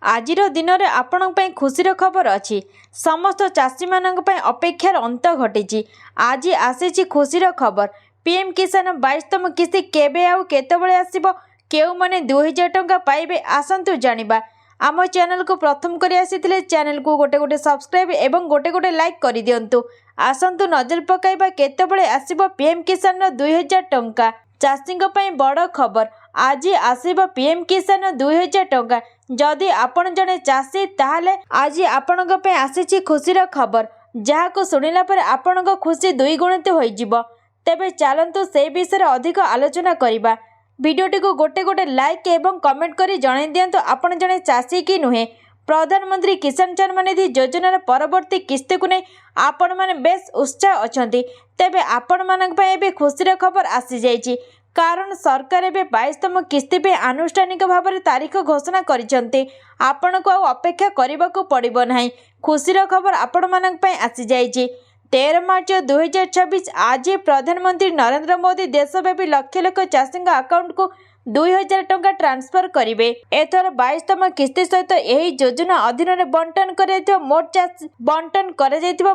आजिर दिन में आपण खुशीर खबर अच्छी समस्त चाषी मान अपेक्षार अंत घटी। आज आसी खुशीर खबर पीएम किसान 22तम किस्ती केबे आउ केतबेले आसिबो केउ माने 2000 टंका पाइबे आसंतु जानिबा। आम चैनल को प्रथम करी आसीथिले चैनल को गोटे गोटे सब्सक्राइब एवं गोटे गोटे लाइक कर दियंतु। आसंतु नजर पकाइबा केतबेले आसिबो पीएम किसान 2000 टंका। चाषी बड़ खबर आज आसिबो पीएम किसान 2000 टंका। जदि आपण जने चाषी ताहले आज आपण आसी खुशीर खबर जहाँ शुणिला पर आपण खुशी दुई गुणित हो। तेबे चलतु से विषय अधिक आलोचना करवा। वीडियोटी को गोटे गोटे लाइक एवं कमेंट करी जणाई दियंतु आपण जने चाषी कि नुहे। प्रधानमंत्री किसान सम्मान निधि योजनार परवर्ती किस्ती को नहीं आपण माने बेस उत्साह अछंती। तेबे आपण मानक पय एबे खुशीर खबर आसी जाइछि कारण सरकार एबे 22तम किस्ती पे आनुष्ठानिक भाव में तारीख घोषणा करिसंती। आपण को अपेक्षा करबा को पड़िबो नाही। खुशीर खबर आपण मानक पय आसी जाइछि। 13 मार्च 2026 आज प्रधानमंत्री नरेंद्र मोदी देशव्यापी लक्ष लक्ष चाषी अकाउंट को 2000 टंका ट्रांसफर करेंगे। एथर 22तम किस्ती सहित यही योजना अधीन बंटन कर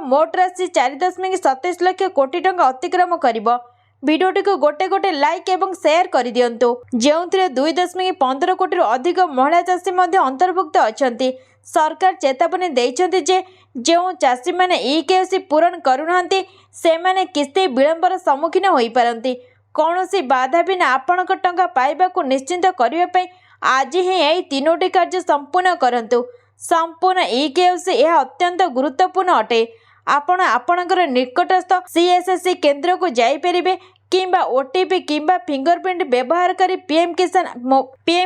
मोट राशि 4.27 लाख कोटी टंका अतिक्रम करिबो। वीडियोटी को गोटे गोटे लाइक एवं शेयर कर दियंतु। जेउथिरे 2.15 कोटी अधिक महिला चाषी अंतर्भुक्त अछंती। सरकार चेतावनी देइछंती जे जो चाषी माने ईकेएससी पूरण करूनांती से माने किस्ती विलंबर सम्मुखीन होई पारंती। कौनसी बाधा बिना आपणक टंका पाइबाकू निश्चिंत करबा पई आज ही यही तीनोटी कार्य संपूर्ण करंतु। संपूर्ण ईकेएससी यह अत्यंत गुरुत्वपूर्ण अटे। आपण आपणकर निकटस्थ सीएससी केंद्र को जाई परिबे किंबा ओटीपी किंबा फिंगरप्रिंट व्यवहार करी पीएम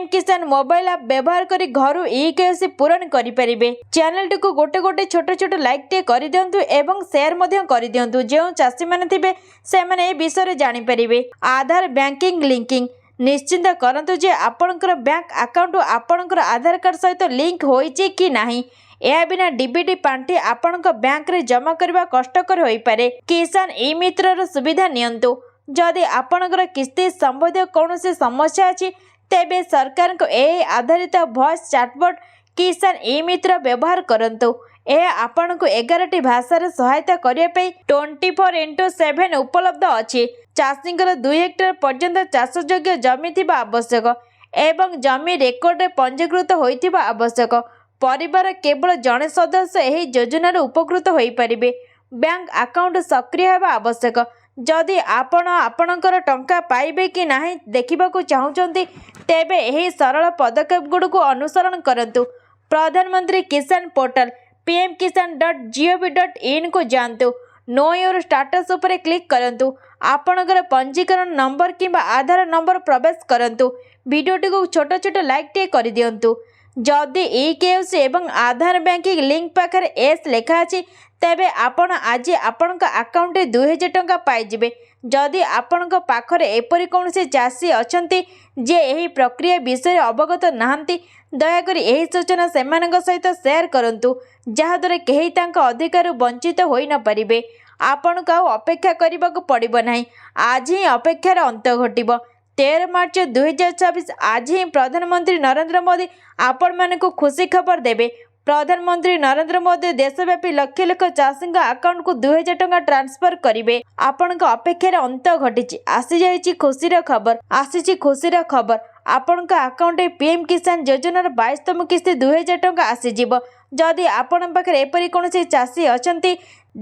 किसान मोबाइल ऐप व्यवहार करी घर ईकेएससी पूरण करि परिबे। चैनल टी को गोटे गोटे छोट छोट लाइक टे करि दियंतु एवं शेयर मध्य करि दियंतु। जो चाषी माने थिबे से माने ए विषय जानि परिबे। आधार बैंकिंग लिंकिंग निश्चिंत करंतु जे आपणकर बैंक अकाउंट आपणकर आधार कार्ड सहित लिंक होईची कि नाही। यह बिना डीबीटी पांठी आपणक बैंक रे जमा करबा कष्टकर होई पारे। किसान ई मित्र सुविधा नियंतु। जदि आपणकर किस्ती संबंधी कौनसी समस्या अछि तेबे सरकार को ए आधारित वॉइस चैटबॉट किसान ई मित्र व्यवहार करंतु। यह आपण को 11टी भाषा रे सहायता करिया पई 24/7 उपलब्ध अछि। चाषींकर 2 हेक्टेयर पर्यंत चाष योग्य जमी थिबा आवश्यक एवं जमी रेकर्ड रे पंजीकृत होइथिबा आवश्यक। परिवार केवल जड़े सदस्य यही योजनार उपकृत हो पारिबे। बैंक अकाउंट सक्रिय हेबा आवश्यक। जदि आपणकर टंका पाइबे कि नाही देखिबाकू चाहुचंती तेबे एही सरल पदक्षेप गुडको अनुसरण करंतु। प्रधानमंत्री किसान पोर्टल pmkisan.gov.in को जानतु। नो योर स्टाटस उपरे क्लिक करंतु। आपणकर पंजीकरण नंबर किंबा आधार नंबर प्रवेश करंतु। वीडियोटी को छोट छोट लाइक टे कर दियंतु। जदि ईकेएससी एवं आधार बैंकिंग लिंक पाखरे एस लेखा अछि तेबे आपण आज आपणक अकाउंट रे 2000 टंका पाइजिबे। जदि आपणक पाखरे एपरि कोनसे चाषी अछंती जे एही प्रक्रिया विषय अवगत नाहंती दयाकरी एही सूचना सेमानक सहित शेयर करंतु जहाद्वारा केही तांका अधिकार वंचित होई न परिबे। आपणक अपेक्षा करबाकू पड़िबो नाही। आज ही अपेक्षार अंत घटिबो। 13 मार्च 2026 आज ही प्रधानमंत्री नरेंद्र मोदी आपण मानक खुशी खबर देबे। प्रधानमंत्री नरेंद्र मोदी देशव्यापी लक्ष लक्ष चाषी अकाउंट को 2000 टंका ट्रांसफर करेंगे। आपण अपेक्षार अंत घटी आसी जाइछि खुशीर खबर। आसी खुशीर खबर आपण अकाउंट पीएम किसान योजनार 22तम किस्ती 2000 टंका आसीजिब। जदि आपण पाखरे एपरि कोनोसी चाषी अछंती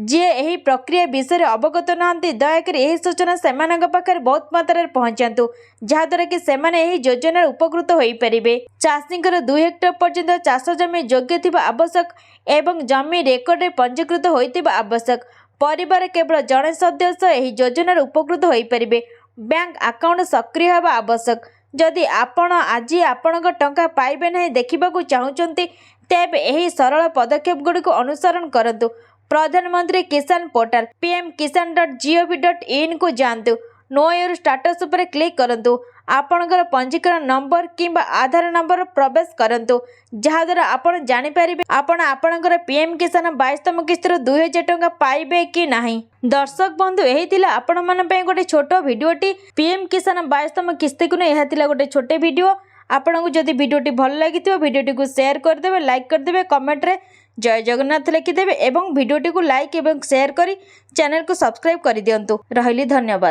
जे एही प्रक्रिया विषय अवगत नाहंती दयाकरी एही सूचना सेमानक पाखरे बहुत मात्रा पहुंचातु जहाद्वारा कि सेमाने एही योजनार उपकृत होई परिबे। चाषींकर 2 हेक्टेयर पर्यंत चाष जमी योग्य थिबा आवश्यक एवं जमी रेकर्ड रे पंजीकृत होइतिबा आवश्यक। परिवार केवल जड़े सदस्य एही योजनार उपकृत होई परिबे। बैंक अकाउंट सक्रिय हेबा आवश्यक। जदि आपण आज आपणक टंका पाइबे नाही देखिबाकू चाहुचंती तेबे एही सरल पदक्षेप गुडको अनुसरण करंतु। प्रधानमंत्री किसान पोर्टल pmkisan.gov.in को जानतु। नो योर स्टाटस उपरे क्लिक करंतु। आपणकर पंजीकरण नंबर किंबा आधार नंबर प्रवेश करंतु जहाद्वारा आपण जानि परिबे आपण आपणकर पीएम किसान 22तम किस्तीर 2000 टंका पाइबे कि नाही। दर्शक बंधु एही थिला आपण मन पे गोटे छोटो वीडियोटी पीएम किसान 22तम किस्ती को एहा थिला गोटे छोटे वीडियो। आपको जदि वीडियोटी भल लगी वीडियोटी को शेयर करदे, लाइक करदे, कमेंट रे जय जगन्नाथ लिखिदेवे एवं वीडियोटी को लाइक एवं शेयर करी चैनल को सब्सक्राइब कर दियंतु। रहिली धन्यवाद।